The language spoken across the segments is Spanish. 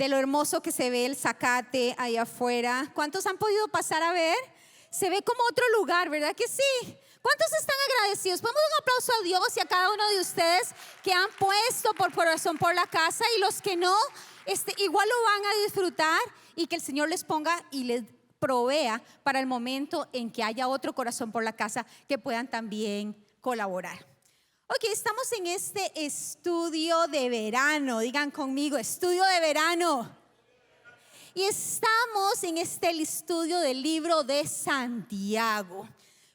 de lo hermoso que se ve el zacate ahí afuera. ¿Cuántos han podido pasar a ver? Se ve como otro lugar, ¿verdad que sí? ¿Cuántos están agradecidos? Ponemos un aplauso a Dios y a cada uno de ustedes que han puesto por corazón por la casa, y los que no, igual lo van a disfrutar, y que el Señor les ponga y les provea para el momento en que haya otro corazón por la casa que puedan también colaborar. Ok, estamos en este estudio de verano. Digan conmigo, estudio de verano. Y estamos en este estudio del libro de Santiago.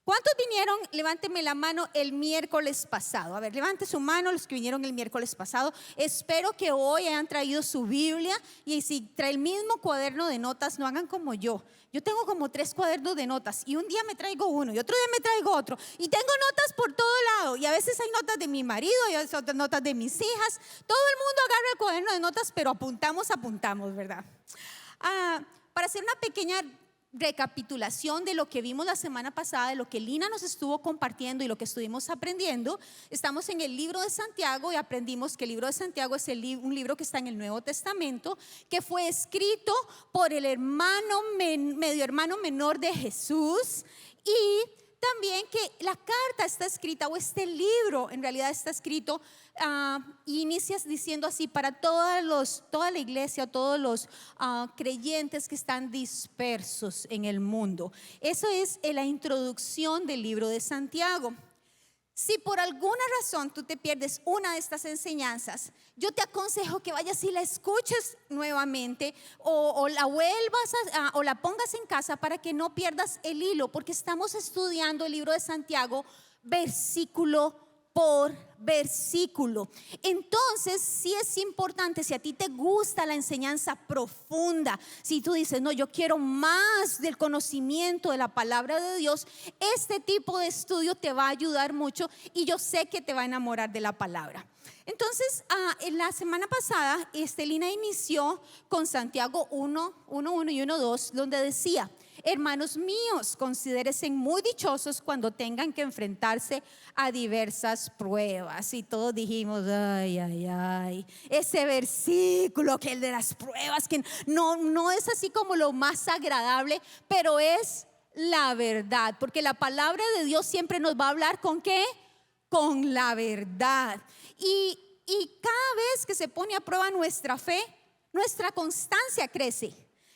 ¿Cuántos vinieron? Levánteme la mano el miércoles pasado. A ver, levante su mano los que vinieron el miércoles pasado. Espero que hoy hayan traído su Biblia, y si trae el mismo cuaderno de notas, no hagan como yo. Yo tengo como 3 cuadernos de notas, y un día me traigo uno y otro día me traigo otro, y tengo notas por todo lado, y a veces hay notas de mi marido y a veces otras notas de mis hijas. Todo el mundo agarra el cuaderno de notas, pero apuntamos, ¿verdad? Para hacer una pequeña recapitulación de lo que vimos la semana pasada, de lo que Lina nos estuvo compartiendo y lo que estuvimos aprendiendo, estamos en el libro de Santiago, y aprendimos que el libro de Santiago es un libro que está en el Nuevo Testamento, que fue escrito por el medio hermano menor de Jesús. Y también que la carta está escrita, o este libro en realidad está escrito, y inicias diciendo así: para toda la iglesia, todos los creyentes que están dispersos en el mundo. Eso es la introducción del libro de Santiago. Si por alguna razón tú te pierdes una de estas enseñanzas, yo te aconsejo que vayas y la escuches nuevamente, o la vuelvas o la pongas en casa, para que no pierdas el hilo, porque estamos estudiando el libro de Santiago versículo por versículo. Entonces sí es importante, si a ti te gusta la enseñanza profunda, si tú dices: no, yo quiero más del conocimiento de la palabra de Dios, este tipo de estudio te va a ayudar mucho, y yo sé que te va a enamorar de la palabra. Entonces, en la semana pasada, Lina inició con Santiago 1:1 y 1:2, donde decía: hermanos míos, considérense muy dichosos cuando tengan que enfrentarse a diversas pruebas. Y todos dijimos: ay, ese versículo, que el de las pruebas, que no es así como lo más agradable, pero es la verdad, porque la palabra de Dios siempre nos va a hablar ¿con qué? Con la verdad. Y cada vez que se pone a prueba nuestra fe, nuestra constancia crece.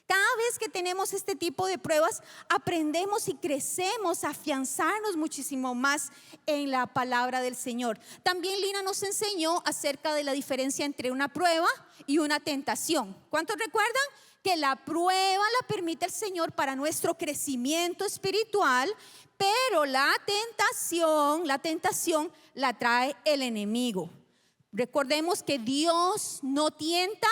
Cada vez que tenemos este tipo de pruebas, aprendemos y crecemos, a afianzarnos muchísimo más en la palabra del Señor. También Lina nos enseñó acerca de la diferencia entre una prueba y una tentación. ¿Cuántos recuerdan? Que la prueba la permite el Señor para nuestro crecimiento espiritual, pero la tentación la trae el enemigo. Recordemos que Dios no tienta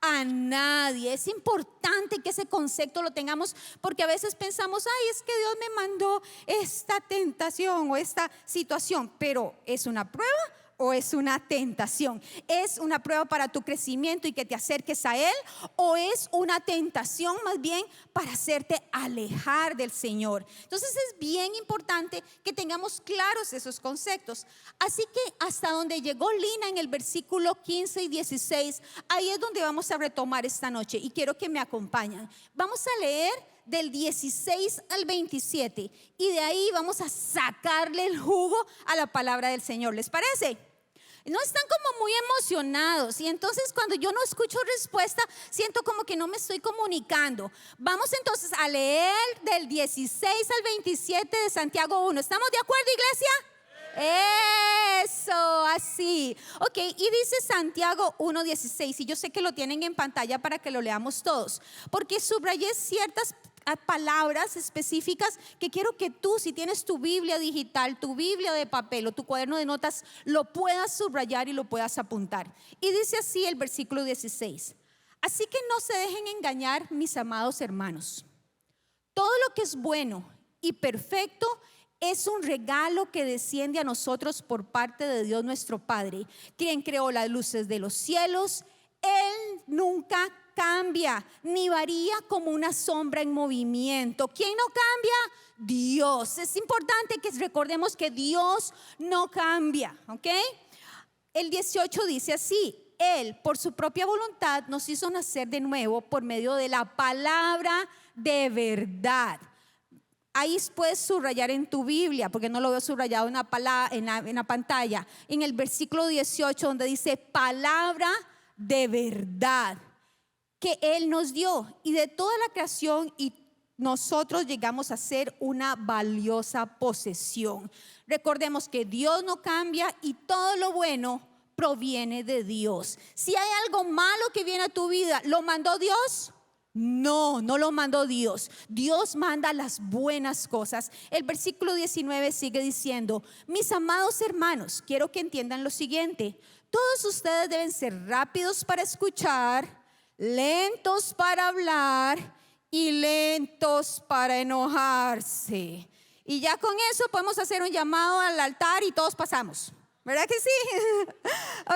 a nadie. Es importante que ese concepto lo tengamos, porque a veces pensamos: ay, es que Dios me mandó esta tentación o esta situación. Pero ¿es una prueba o es una tentación? ¿Es una prueba para tu crecimiento y que te acerques a Él, o es una tentación más bien para hacerte alejar del Señor? Entonces es bien importante que tengamos claros esos conceptos. Así que hasta donde llegó Lina en el versículo 15 y 16, ahí es donde vamos a retomar esta noche, y quiero que me acompañen. Vamos a leer del 16 al 27, y de ahí vamos a sacarle el jugo a la palabra del Señor. ¿Les parece? No están como muy emocionados, y entonces cuando yo no escucho respuesta, siento como que no me estoy comunicando. Vamos entonces a leer del 16 al 27 de Santiago 1. ¿Estamos de acuerdo, iglesia? Eso, así. Ok, y dice Santiago 1:16, y yo sé que lo tienen en pantalla para que lo leamos todos, porque subrayé ciertas palabras específicas que quiero que tú, si tienes tu Biblia digital, tu Biblia de papel o tu cuaderno de notas, lo puedas subrayar y lo puedas apuntar. Y dice así el versículo 16: así que no se dejen engañar, mis amados hermanos. Todo lo que es bueno y perfecto es un regalo que desciende a nosotros por parte de Dios nuestro Padre, quien creó las luces de los cielos. Él nunca cambia ni varía como una sombra en movimiento. ¿Quién no cambia? Dios. Es importante que recordemos que Dios no cambia, ¿ok? El 18 dice así: Él, por su propia voluntad, nos hizo nacer de nuevo por medio de la palabra de verdad. Ahí puedes subrayar en tu Biblia, porque no lo veo subrayado en la pantalla, en el versículo 18, donde dice palabra de verdad que Él nos dio, y de toda la creación, y nosotros llegamos a ser una valiosa posesión. Recordemos que Dios no cambia y todo lo bueno proviene de Dios. Si hay algo malo que viene a tu vida, ¿lo mandó Dios? No, no lo mandó Dios. Dios manda las buenas cosas. El versículo 19 sigue diciendo: mis amados hermanos, quiero que entiendan lo siguiente: todos ustedes deben ser rápidos para escuchar, lentos para hablar y lentos para enojarse. Y ya con eso podemos hacer un llamado al altar y todos pasamos, ¿verdad que sí?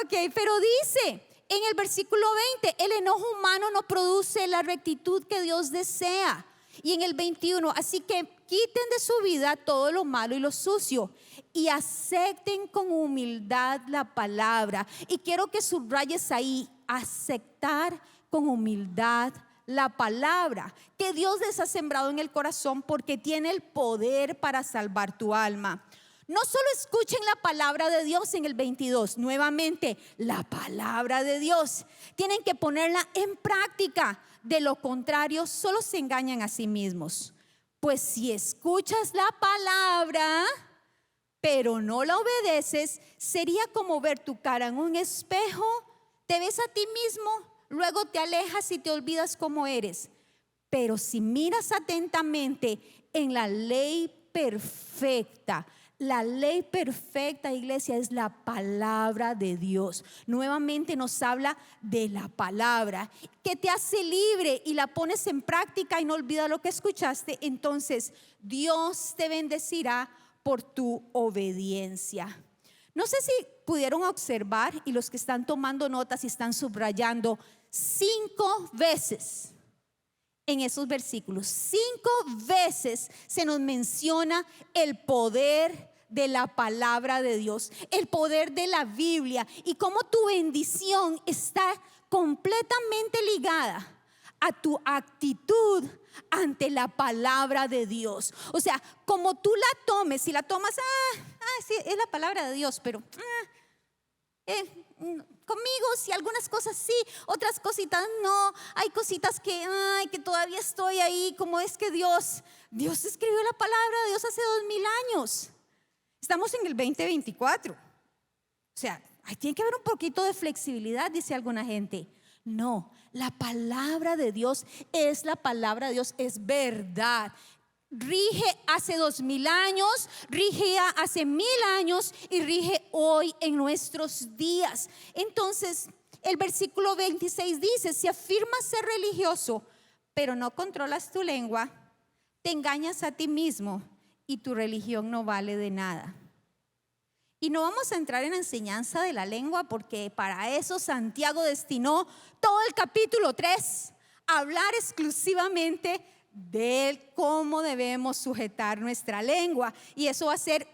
Ok, pero dice en el versículo 20, el enojo humano no produce la rectitud que Dios desea. Y en el 21, así que quiten de su vida todo lo malo y lo sucio y acepten con humildad la palabra. Y quiero que subrayes ahí: aceptar con humildad la palabra que Dios les ha sembrado en el corazón, porque tiene el poder para salvar tu alma. No solo escuchen la palabra de Dios en el 22, nuevamente, la palabra de Dios. Tienen que ponerla en práctica. De lo contrario, solo se engañan a sí mismos. Pues si escuchas la palabra, pero no la obedeces, sería como ver tu cara en un espejo. Te ves a ti mismo, luego te alejas y te olvidas cómo eres. Pero si miras atentamente en la ley perfecta, la ley perfecta, iglesia, es la palabra de Dios. Nuevamente nos habla de la palabra que te hace libre y la pones en práctica y no olvidas lo que escuchaste. Entonces Dios te bendecirá por tu obediencia. No sé si pudieron observar, y los que están tomando notas y están subrayando, 5 veces en esos versículos, 5 veces se nos menciona el poder de la palabra de Dios, el poder de la Biblia, y cómo tu bendición está completamente ligada a tu actitud ante la palabra de Dios. O sea, como tú la tomes, si la tomas, sí, es la palabra de Dios, pero conmigo sí, algunas cosas sí, otras cositas no. Hay cositas que todavía estoy ahí. Como es que Dios escribió la palabra de Dios hace 2000 años. Estamos en el 2024. O sea, tiene que haber un poquito de flexibilidad, dice alguna gente. No, la palabra de Dios es la palabra de Dios, es verdad. Rige hace 2000 años, rige hace 1000 años y rige hoy en nuestros días. Entonces el versículo 26 dice: si afirmas ser religioso pero no controlas tu lengua, te engañas a ti mismo y tu religión no vale de nada. Y no vamos a entrar en la enseñanza de la lengua, porque para eso Santiago destinó todo el capítulo 3 a hablar exclusivamente de cómo debemos sujetar nuestra lengua. Y eso va a ser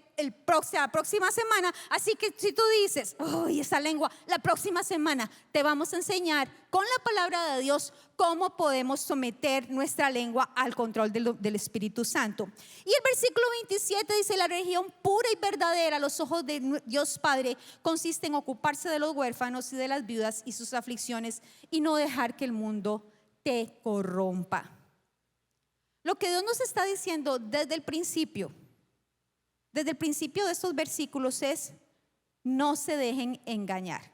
la próxima semana. Así que si tú dices: esa lengua, la próxima semana te vamos a enseñar con la palabra de Dios cómo podemos someter nuestra lengua al control del Espíritu Santo. Y el versículo 27 dice: la religión pura y verdadera a los ojos de Dios Padre consiste en ocuparse de los huérfanos y de las viudas y sus aflicciones, y no dejar que el mundo te corrompa. Lo que Dios nos está diciendo desde el principio de estos versículos es: no se dejen engañar.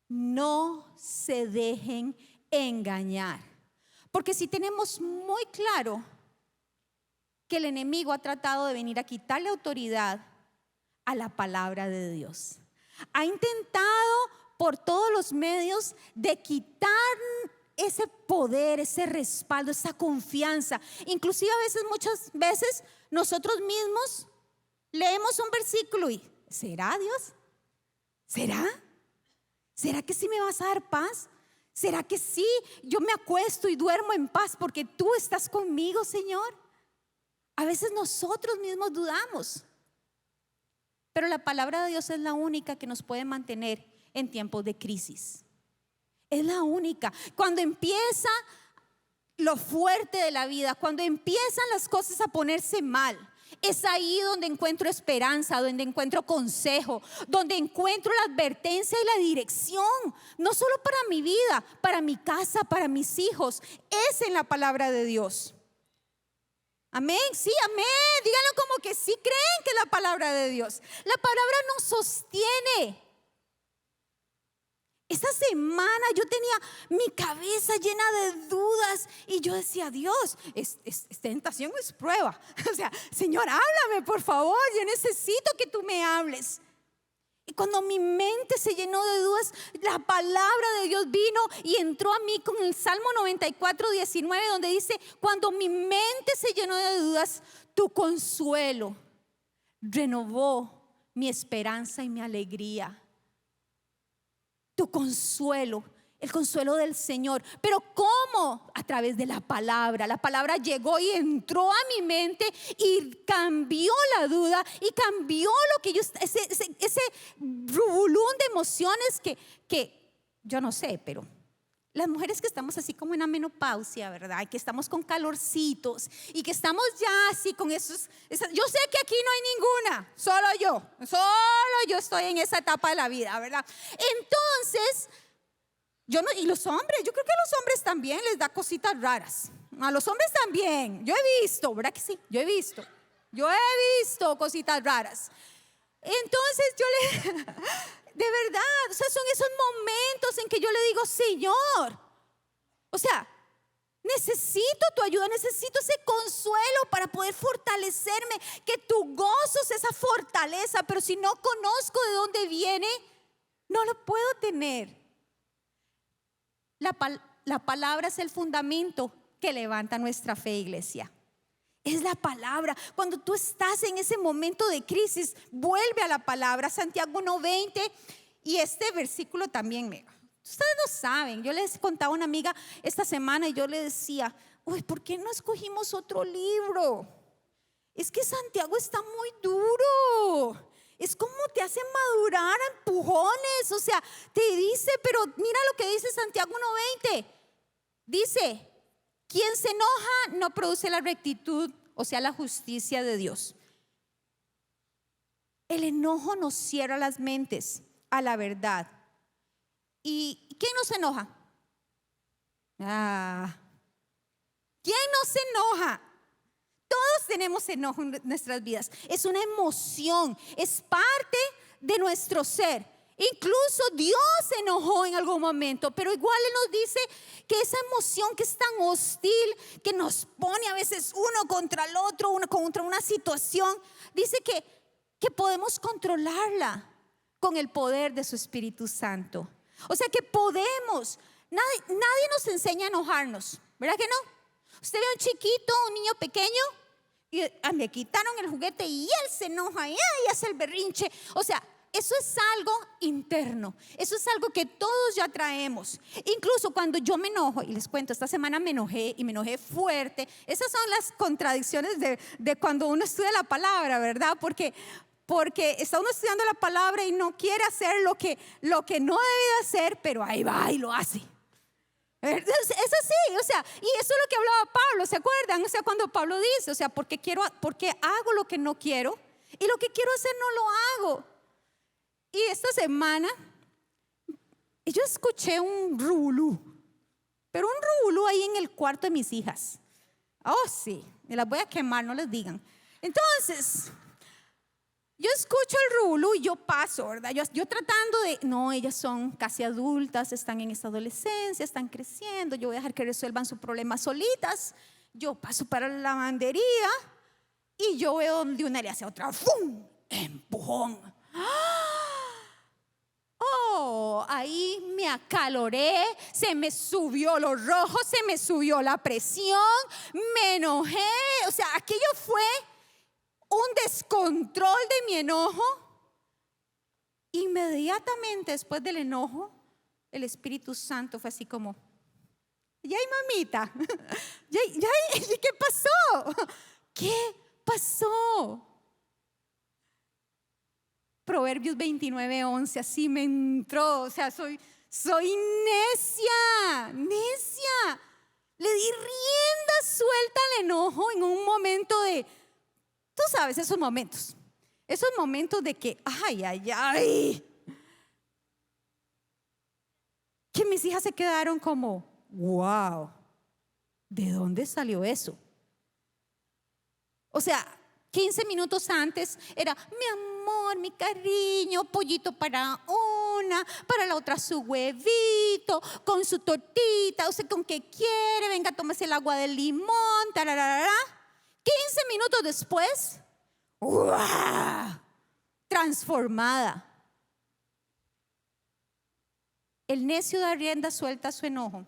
No se dejen engañar. Porque si tenemos muy claro que el enemigo ha tratado de venir a quitarle autoridad a la palabra de Dios, ha intentado por todos los medios de quitar ese poder, ese respaldo, esa confianza. Inclusive muchas veces nosotros mismos leemos un versículo y: ¿será Dios? ¿Será? ¿Será que sí me vas a dar paz? ¿Será que sí? Yo me acuesto y duermo en paz porque tú estás conmigo, Señor. A veces nosotros mismos dudamos, pero la palabra de Dios es la única que nos puede mantener en tiempos de crisis. Es la única. Cuando empieza lo fuerte de la vida, cuando empiezan las cosas a ponerse mal, es ahí donde encuentro esperanza, donde encuentro consejo, donde encuentro la advertencia y la dirección, no solo para mi vida, para mi casa, para mis hijos. Es en la palabra de Dios. Amén, sí, amén. Díganlo como que sí creen que es la palabra de Dios. La palabra nos sostiene. Esta semana yo tenía mi cabeza llena de dudas y yo decía, Dios, esta tentación es prueba. O sea, Señor, háblame por favor, yo necesito que tú me hables. Y cuando mi mente se llenó de dudas, la palabra de Dios vino y entró a mí con el Salmo 94, 19, donde dice, cuando mi mente se llenó de dudas, tu consuelo renovó mi esperanza y mi alegría. Tu consuelo, el consuelo del Señor. Pero ¿cómo? A través de la palabra. La palabra llegó y entró a mi mente y cambió la duda y cambió lo que yo, ese rubulún de emociones que yo no sé, pero las mujeres que estamos así como en la menopausia, ¿verdad? Y que estamos con calorcitos y que estamos ya así con esos, yo sé que aquí no hay ninguna, solo yo estoy en esa etapa de la vida, ¿verdad? Entonces, yo no, y los hombres, yo creo que a los hombres también les da cositas raras. A los hombres también, yo he visto, ¿verdad que sí? Yo he visto cositas raras. Entonces de verdad, o sea, son esos momentos en que yo le digo, Señor, o sea, necesito tu ayuda, necesito ese consuelo para poder fortalecerme, que tu gozo es esa fortaleza, pero si no conozco de dónde viene, no lo puedo tener. La palabra es el fundamento que levanta nuestra fe, iglesia. Es la palabra. Cuando tú estás en ese momento de crisis, vuelve a la palabra. Santiago 1:20. Y este versículo también ustedes no saben. Yo les contaba a una amiga esta semana y yo le decía, uy, ¿por qué no escogimos otro libro? Es que Santiago está muy duro. Es como te hace madurar a empujones. O sea, te dice, pero mira lo que dice Santiago 1:20. Dice, quien se enoja no produce la rectitud, o sea, la justicia de Dios. El enojo nos cierra las mentes a la verdad. ¿Y quién no se enoja? ¿Quién no se enoja? Todos tenemos enojo en nuestras vidas. Es una emoción, es parte de nuestro ser. Incluso Dios se enojó en algún momento, pero igual Él nos dice que esa emoción que es tan hostil, que nos pone a veces uno contra el otro, uno contra una situación, dice que podemos controlarla con el poder de su Espíritu Santo. O sea que podemos, nadie nos enseña a enojarnos, ¿verdad que no? Usted ve a un chiquito, un niño pequeño, y le quitaron el juguete y él se enoja y hace el berrinche. O sea, eso es algo interno, eso es algo que todos ya traemos. Incluso cuando yo me enojo, y les cuento, esta semana me enojé y me enojé fuerte. Esas son las contradicciones de cuando uno estudia la palabra, ¿verdad? Porque está uno estudiando la palabra y no quiere hacer lo que no debe de hacer, pero ahí va y lo hace. Es así, o sea, y eso es lo que hablaba Pablo, ¿se acuerdan? O sea, cuando Pablo dice, o sea, porque hago lo que no quiero y lo que quiero hacer no lo hago. Y esta semana yo escuché un rulú, pero un rulú ahí en el cuarto de mis hijas. Oh, sí, me las voy a quemar, no les digan. Entonces, yo escucho el rulú y yo paso, ¿verdad? Yo tratando no, ellas son casi adultas, están en esta adolescencia, están creciendo, yo voy a dejar que resuelvan su problema solitas. Yo paso para la lavandería y yo veo de una le hace otra, ¡fum! Empujón. Oh, ahí me acaloré, se me subió lo rojo, se me subió la presión, me enojé. O sea, aquello fue un descontrol de mi enojo. Inmediatamente después del enojo, el Espíritu Santo fue así como, ¡ay, mamita! ¿Qué pasó? ¿Qué pasó? Proverbios 29:11, así me entró. O sea, soy necia. Le di rienda suelta al enojo en un momento de, tú sabes, esos momentos de que, que mis hijas se quedaron como, wow, ¿de dónde salió eso? O sea, 15 minutos antes era, mi amor, mi cariño, pollito para una, para la otra su huevito, con su tortita, ¿usted con qué quiere? Venga, tómese el agua de limón, tararara. 15 minutos después, ¡guau!, transformada. El necio da rienda suelta a su enojo,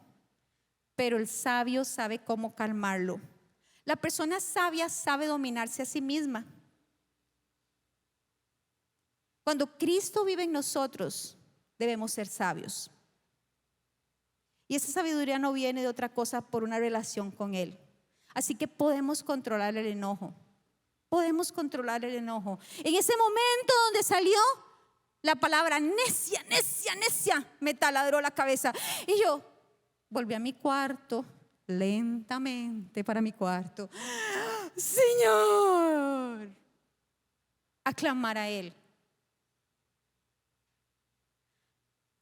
pero el sabio sabe cómo calmarlo. La persona sabia sabe dominarse a sí misma. Cuando Cristo vive en nosotros, debemos ser sabios. Y esa sabiduría no viene de otra cosa por una relación con Él. Así que podemos controlar el enojo. Podemos controlar el enojo. En ese momento donde salió la palabra necia, me taladró la cabeza. Y yo volví a mi cuarto, lentamente para mi cuarto. Señor, a clamar a Él.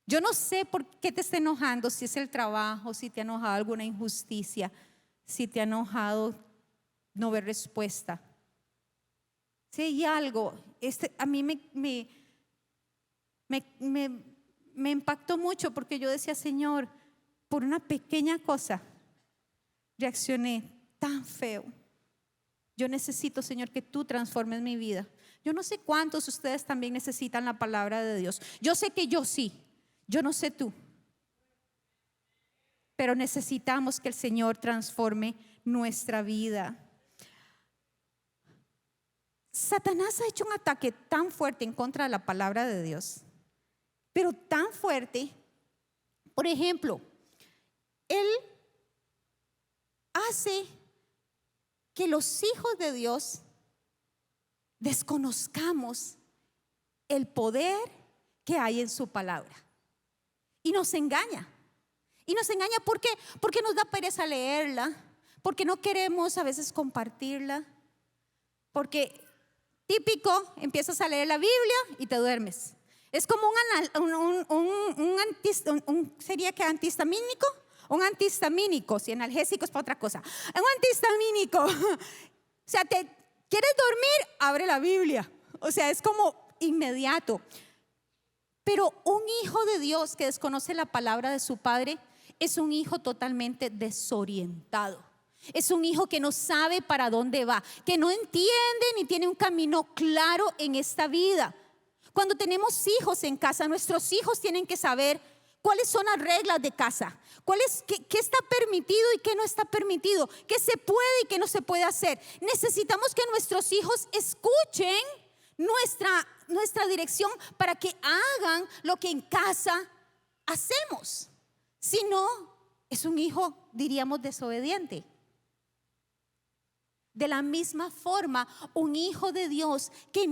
Yo no sé por qué te está enojando, si es el trabajo, si te ha enojado alguna injusticia, si te ha enojado no ver respuesta. Si hay algo, a mí me impactó mucho, porque yo decía, Señor, por una pequeña cosa reaccioné tan feo. Yo necesito, Señor, que tú transformes mi vida. Yo no sé cuántos de ustedes también necesitan la palabra de Dios. Yo sé que yo sí. Yo no sé tú, pero necesitamos que el Señor transforme nuestra vida. Satanás ha hecho un ataque tan fuerte en contra de la palabra de Dios, pero tan fuerte. Por ejemplo, él hace que los hijos de Dios desconozcamos el poder que hay en su palabra. Y nos engaña. ¿Por qué? Porque nos da pereza leerla, porque no queremos a veces compartirla, porque típico, empiezas a leer la Biblia y te duermes. Es como sería que antihistamínico, un antihistamínico, si analgésico es para otra cosa. Un antihistamínico, o sea, te quieres dormir, abre la Biblia. O sea, es como inmediato. Pero un hijo de Dios que desconoce la palabra de su padre es un hijo totalmente desorientado. Es un hijo que no sabe para dónde va, que no entiende ni tiene un camino claro en esta vida. Cuando tenemos hijos en casa, nuestros hijos tienen que saber cuáles son las reglas de casa, qué está permitido y qué no está permitido, qué se puede y qué no se puede hacer. Necesitamos que nuestros hijos escuchen nuestra dirección para que hagan lo que en casa hacemos. Si no, es un hijo, diríamos, desobediente. De la misma forma, un hijo de Dios que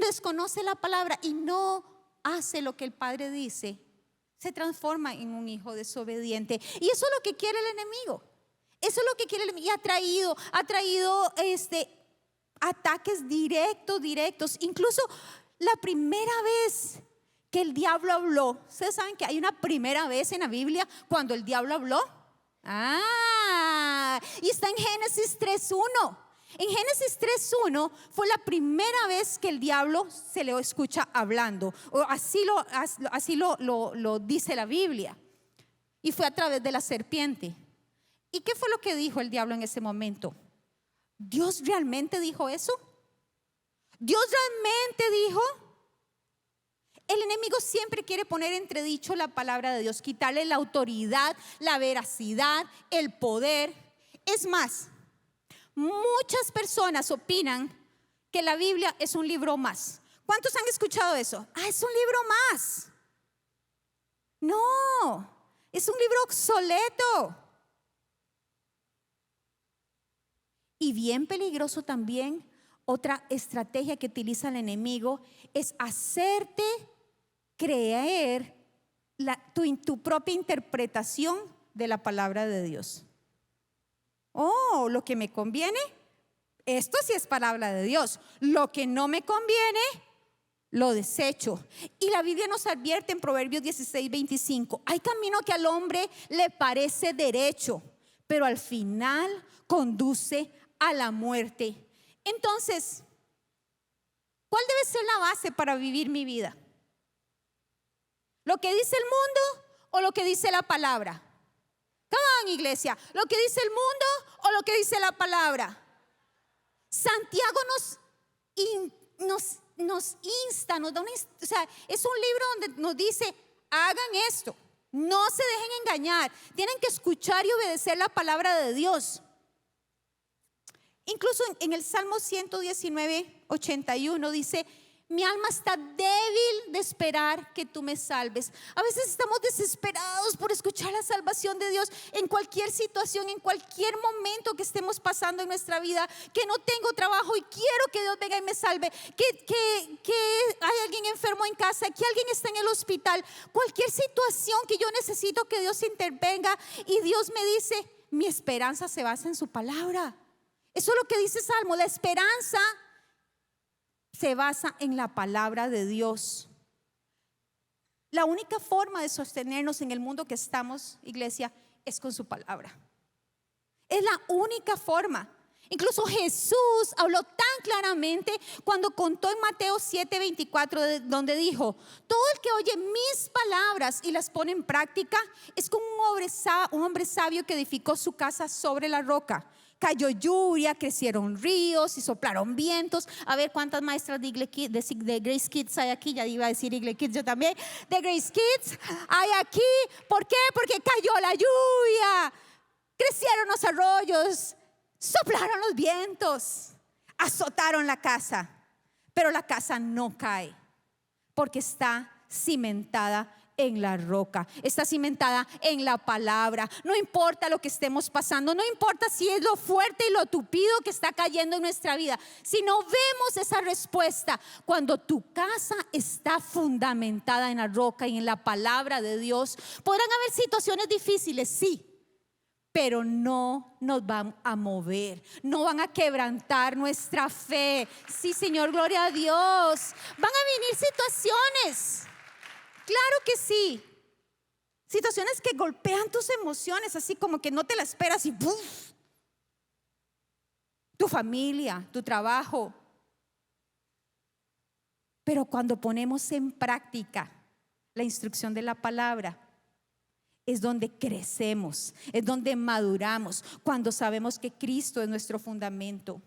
desconoce la palabra y no hace lo que el Padre dice, se transforma en un hijo desobediente. Y eso es lo que quiere el enemigo. Eso es lo que quiere el enemigo. Y ha traído ataques directos. Incluso la primera vez que el diablo habló, ustedes saben que hay una primera vez en la Biblia cuando el diablo habló. Y está en Génesis 3:1. En Génesis 3:1 fue la primera vez que el diablo se le escucha hablando, o así lo dice la Biblia. Y fue a través de la serpiente. ¿Y qué fue lo que dijo el diablo en ese momento? ¿Dios realmente dijo eso? ¿Dios realmente dijo? El enemigo siempre quiere poner entredicho la palabra de Dios, quitarle la autoridad, la veracidad, el poder. Es más, muchas personas opinan que la Biblia es un libro más. ¿Cuántos han escuchado eso? Es un libro más. No, es un libro obsoleto. Y bien peligroso también Otra estrategia que utiliza el enemigo es hacerte creer tu propia interpretación de la palabra de Dios. Oh, lo que me conviene, esto sí es palabra de Dios. Lo que no me conviene, lo desecho. Y la Biblia nos advierte en Proverbios 16:25: hay camino que al hombre le parece derecho, pero al final conduce a la muerte. Entonces, ¿cuál debe ser la base para vivir mi vida? ¿Lo que dice el mundo o lo que dice la palabra? Come on, iglesia. ¿Lo que dice el mundo o lo que dice la palabra? Santiago nos insta, nos da o sea, es un libro donde nos dice: hagan esto, no se dejen engañar, tienen que escuchar y obedecer la palabra de Dios. Incluso en el Salmo 119:81 dice: mi alma está débil de esperar que tú me salves. A veces estamos desesperados por escuchar la salvación de Dios en cualquier situación, en cualquier momento que estemos pasando en nuestra vida. Que no tengo trabajo y quiero que Dios venga y me salve. Que hay alguien enfermo en casa, que alguien está en el hospital. Cualquier situación que yo necesito que Dios intervenga, y Dios me dice: mi esperanza se basa en su palabra. Eso es lo que dice Salmo. La esperanza se basa en la palabra de Dios. La única forma de sostenernos en el mundo que estamos, iglesia, es con su palabra. Es la única forma. Incluso Jesús habló tan claramente cuando contó en Mateo 7:24, donde dijo: todo el que oye mis palabras y las pone en práctica es como un hombre sabio que edificó su casa sobre la roca. Cayó lluvia, crecieron ríos y soplaron vientos. A ver cuántas maestras de Grace Kids hay aquí. Ya iba a decir Igle Kids, yo también. De Grace Kids hay aquí. ¿Por qué? Porque cayó la lluvia, crecieron los arroyos, soplaron los vientos, azotaron la casa. Pero la casa no cae porque está cimentada en la roca, está cimentada en la palabra. No importa lo que estemos pasando, no importa si es lo fuerte y lo tupido que está cayendo en nuestra vida, si no vemos esa respuesta, cuando tu casa está fundamentada en la roca y en la palabra de Dios, podrán haber situaciones difíciles, sí, pero no nos van a mover, no van a quebrantar nuestra fe. Sí, Señor, gloria a Dios. Van a venir situaciones, claro que sí, situaciones que golpean tus emociones, así como que no te la esperas y ¡buf! Tu familia, tu trabajo. Pero cuando ponemos en práctica la instrucción de la palabra, es donde crecemos, es donde maduramos, cuando sabemos que Cristo es nuestro fundamento.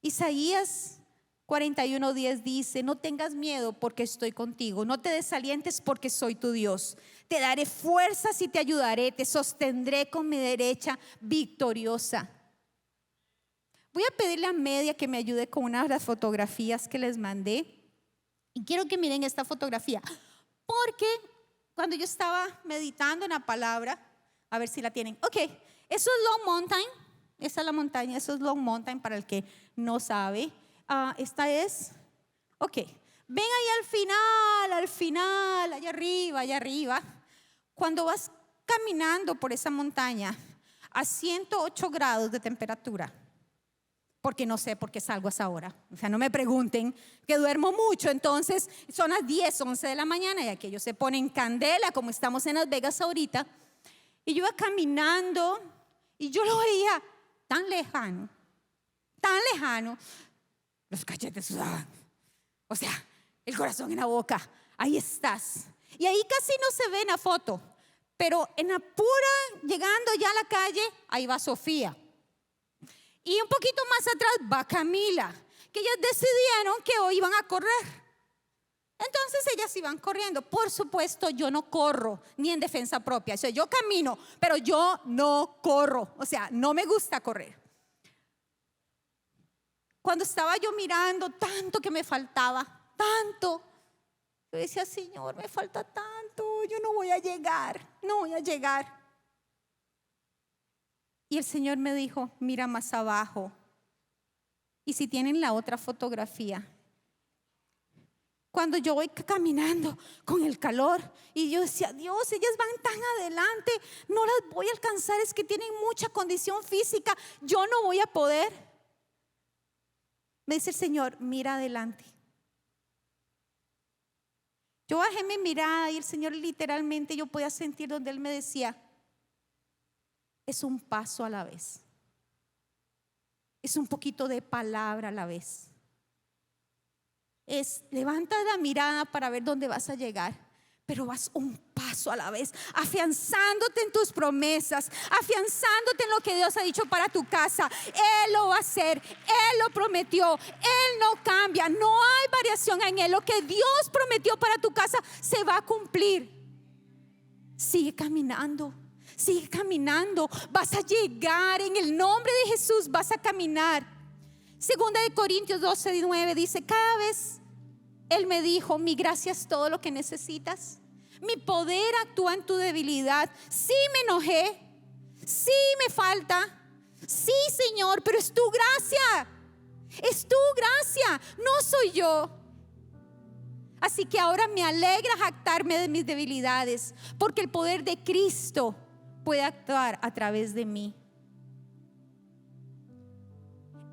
Isaías 41:10 dice: no tengas miedo porque estoy contigo, no te desalientes porque soy tu Dios. Te daré fuerzas y te ayudaré, te sostendré con mi derecha victoriosa. Voy a pedirle a Media que me ayude con una de las fotografías que les mandé. Y quiero que miren esta fotografía, porque cuando yo estaba meditando en la palabra, a ver si la tienen. Ok, eso es Long Mountain. Esa es la montaña, eso es Long Mountain para el que no sabe. Esta es, ok, ven ahí al final, allá arriba, cuando vas caminando por esa montaña a 108 grados de temperatura, porque no sé por qué salgo a esa hora, o sea, no me pregunten, que duermo mucho. Entonces son las 10, 11 de la mañana y aquellos se ponen candela, como estamos en Las Vegas ahorita, y yo iba caminando y yo lo veía tan lejano, los cachetes sudaban, o sea, el corazón en la boca. Ahí estás, y ahí casi no se ve en la foto, pero en la pura, llegando ya a la calle, ahí va Sofía, y un poquito más atrás va Camila, que ellas decidieron que hoy iban a correr. Entonces ellas iban corriendo. Por supuesto, yo no corro ni en defensa propia, o sea, yo camino, pero yo no corro, o sea, no me gusta correr. Cuando estaba yo mirando tanto que me faltaba, tanto, yo decía: Señor, me falta tanto, yo no voy a llegar. Y el Señor me dijo: mira más abajo, Y si tienen la otra fotografía, cuando yo voy caminando con el calor y yo decía, Dios, ellas van tan adelante, no las voy a alcanzar, es que tienen mucha condición física, yo no voy a poder. Me dice el Señor, mira adelante. Yo bajé mi mirada y el Señor literalmente, yo podía sentir donde Él me decía, es un paso a la vez, es un poquito de palabra a la vez. Es levanta la mirada para ver dónde vas a llegar, pero vas un paso a la vez, afianzándote en tus promesas, afianzándote en lo que Dios ha dicho para tu casa. Él lo va a hacer, Él lo prometió, Él no cambia, no hay variación en Él. Lo que Dios prometió para tu casa se va a cumplir. Sigue caminando, sigue caminando, vas a llegar en el nombre de Jesús, vas a caminar. Segunda de Corintios 12:9 dice, cada vez Él me dijo, mi gracia es todo lo que necesitas. Mi poder actúa en tu debilidad. Sí me enojé, sí me falta, sí Señor, pero es tu gracia. Es tu gracia, no soy yo. Así que ahora me alegra jactarme de mis debilidades, porque el poder de Cristo puede actuar a través de mí.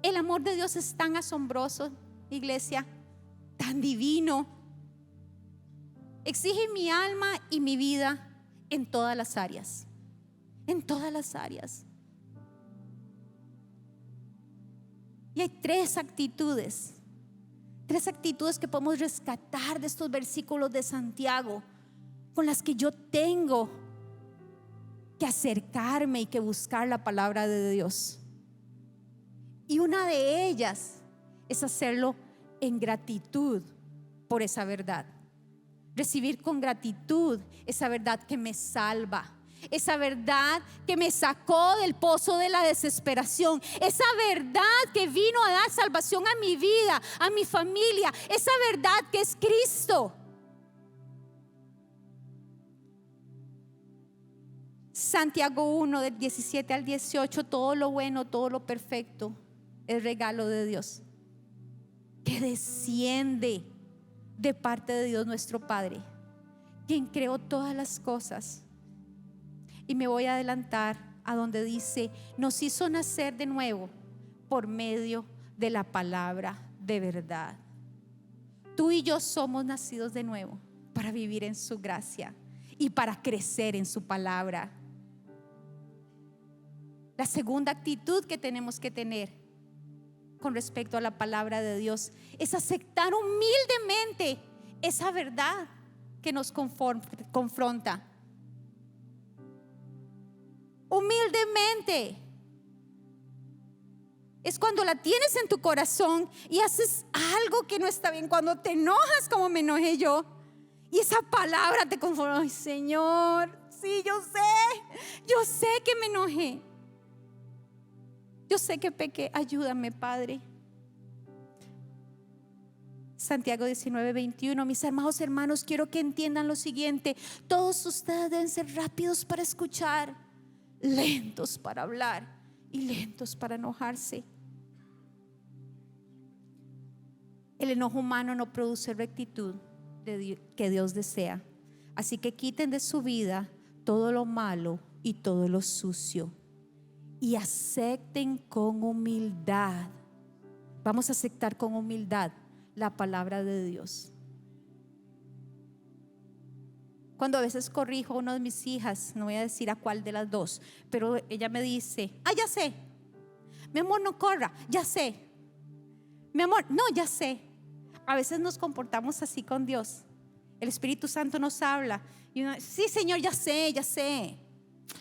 El amor de Dios es tan asombroso, iglesia, tan divino. Exige mi alma y mi vida en todas las áreas. En todas las áreas. Y hay tres actitudes que podemos rescatar de estos versículos de Santiago, con las que yo tengo que acercarme y que buscar la palabra de Dios. Y una de ellas es hacerlo en gratitud por esa verdad. Recibir con gratitud esa verdad que me salva, esa verdad que me sacó del pozo de la desesperación, esa verdad que vino a dar salvación a mi vida, a mi familia, esa verdad que es Cristo. Santiago 1 del 17 al 18, todo lo bueno, todo lo perfecto es regalo de Dios, que desciende de parte de Dios nuestro Padre, quien creó todas las cosas. Y me voy a adelantar a donde dice, nos hizo nacer de nuevo por medio de la palabra de verdad. Tú y yo somos nacidos de nuevo para vivir en su gracia y para crecer en su palabra. La segunda actitud que tenemos que tener con respecto a la palabra de Dios es aceptar humildemente esa verdad que nos confronta. Humildemente es cuando la tienes en tu corazón y haces algo que no está bien, cuando te enojas como me enojé yo y esa palabra te confronta. Ay, Señor, sí, yo sé que me enojé, yo sé que pequé, ayúdame, Padre. Santiago 19:21, mis amados hermanos, quiero que entiendan lo siguiente: todos ustedes deben ser rápidos para escuchar, lentos para hablar y lentos para enojarse. El enojo humano no produce rectitud que Dios desea. Así que quiten de su vida todo lo malo y todo lo sucio y acepten con humildad. Vamos a aceptar con humildad la palabra de Dios. Cuando a veces corrijo a una de mis hijas, no voy a decir a cuál de las dos, pero ella me dice, ya sé, mi amor, no corra, ya sé, mi amor, no, ya sé. A veces nos comportamos así con Dios. El Espíritu Santo nos habla y uno, sí, Señor, ya sé.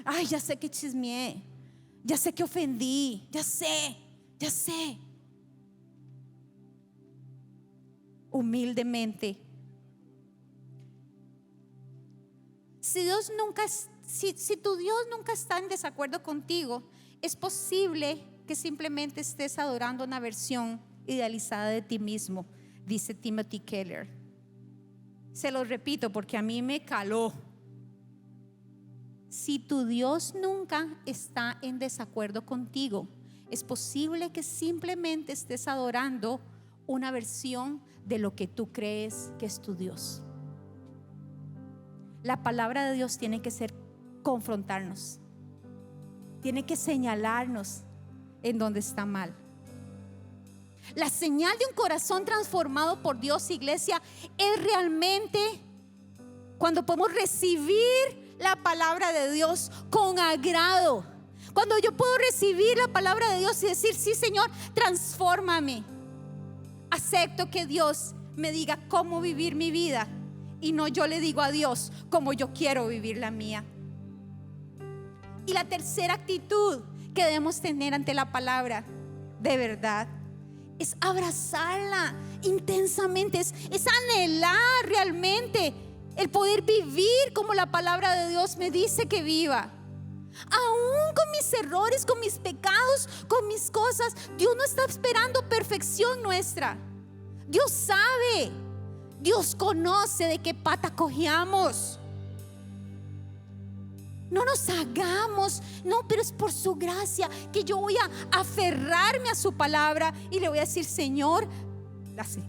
Ay, ya sé que chismeé, ya sé que ofendí, ya sé. Humildemente. Si tu Dios nunca está en desacuerdo contigo, es posible que simplemente estés adorando una versión idealizada de ti mismo, dice Timothy Keller. Se lo repito porque a mí me caló. Si tu Dios nunca está en desacuerdo contigo, Es posible que simplemente estés adorando una versión de lo que tú crees que es tu Dios. La palabra de Dios tiene que confrontarnos, tiene que señalarnos en donde está mal. La señal de un corazón transformado por Dios, iglesia, es realmente cuando podemos recibir la palabra de Dios con agrado. Cuando yo puedo recibir la palabra de Dios y decir: sí, Señor, transfórmame. Acepto que Dios me diga cómo vivir mi vida y no yo le digo a Dios cómo yo quiero vivir la mía. Y la tercera actitud que debemos tener ante la palabra de verdad es abrazarla intensamente, es anhelar realmente el poder vivir como la palabra de Dios me dice que viva. Aún con mis errores, con mis pecados, con mis cosas, Dios no está esperando perfección nuestra. Dios sabe, Dios conoce de qué pata cojeamos. No nos hagamos, no, pero es por su gracia que yo voy a aferrarme a su palabra y le voy a decir: Señor,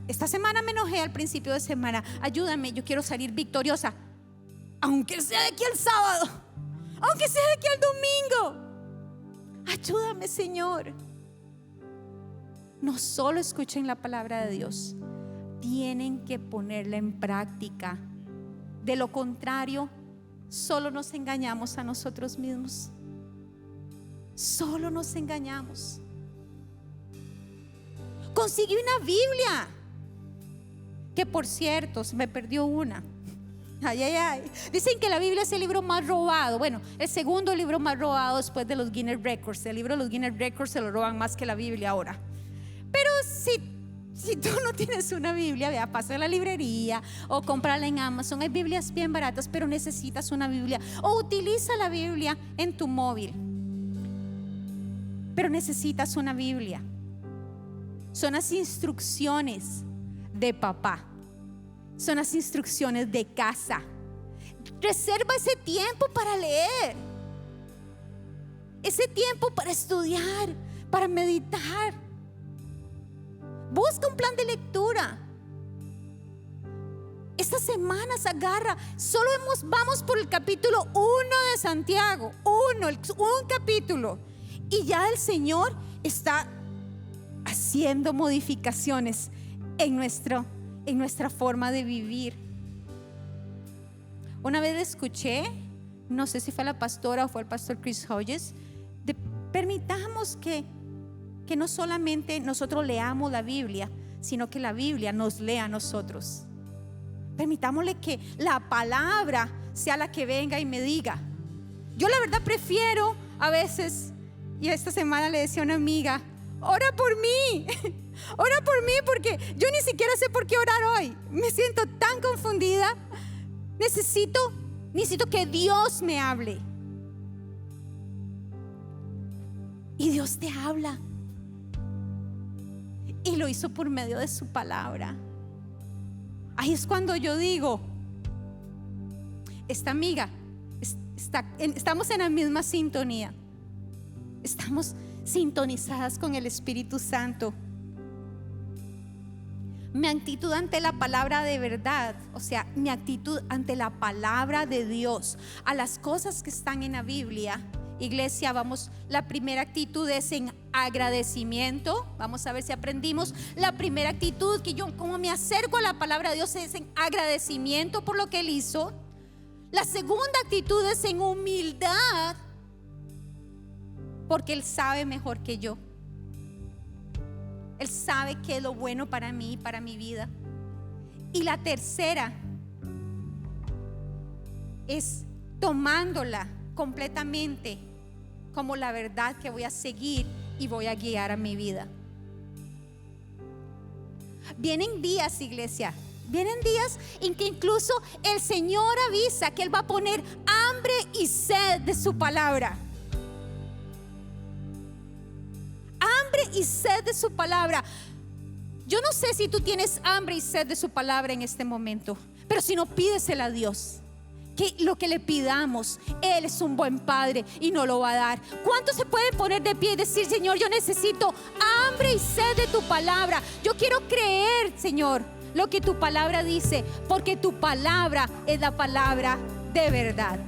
esta semana me enojé al principio de semana, ayúdame, yo quiero salir victoriosa, aunque sea de aquí al sábado, aunque sea de aquí al domingo. Ayúdame, Señor. No solo escuchen la palabra de Dios, tienen que ponerla en práctica. De lo contrario, solo nos engañamos a nosotros mismos. Solo nos engañamos. Conseguí una Biblia, que por cierto se me perdió una. Dicen que la Biblia es el libro más robado. Bueno, el segundo libro más robado después de los Guinness Records. El libro de los Guinness Records se lo roban más que la Biblia ahora. Pero si tú no tienes una Biblia, vea, pasa a la librería o cómprala en Amazon. Hay Biblias bien baratas, pero necesitas una Biblia. O utiliza la Biblia en tu móvil, pero necesitas una Biblia. Son las instrucciones de papá, son las instrucciones de casa. Reserva ese tiempo para leer, ese tiempo para estudiar, para meditar. Busca un plan de lectura. Estas semanas agarra, vamos por el capítulo 1 de Santiago, un capítulo, y ya el Señor está haciendo modificaciones en nuestra forma de vivir. Una vez escuché, no sé si fue la pastora o fue el pastor Chris Hodges, permitamos que no solamente nosotros leamos la Biblia, sino que la Biblia nos lea a nosotros. Permitámosle que la palabra sea la que venga y me diga. Yo la verdad prefiero a veces, y esta semana le decía a una amiga: ora por mí porque yo ni siquiera sé por qué orar hoy. Me siento tan confundida. Necesito que Dios me hable. Y Dios te habla. Y lo hizo por medio de su palabra. Ahí es cuando yo digo: esta amiga, estamos en la misma sintonía. Estamos sintonizadas con el Espíritu Santo. Mi actitud ante la palabra de verdad, o sea, mi actitud ante la palabra de Dios, a las cosas que están en la Biblia, iglesia, la primera actitud es en agradecimiento. Vamos a ver si aprendimos. La primera actitud que yo como me acerco a la palabra de Dios es en agradecimiento por lo que Él hizo. La segunda actitud es en humildad, porque Él sabe mejor que yo. Él sabe qué es lo bueno para mí, para mi vida. Y la tercera es tomándola completamente como la verdad que voy a seguir y voy a guiar a mi vida. Vienen días, iglesia, vienen días en que incluso el Señor avisa que Él va a poner hambre y sed de su palabra. Hambre y sed de su palabra. Yo no sé si tú tienes hambre y sed de su palabra en este momento, pero si no, pídesela a Dios. que lo que le pidamos, Él es un buen Padre y nos lo va a dar. ¿Cuántos se pueden poner de pie y decir: Señor, yo necesito hambre y sed de tu palabra? Yo quiero creer, Señor, lo que tu palabra dice, porque tu palabra es la palabra de verdad.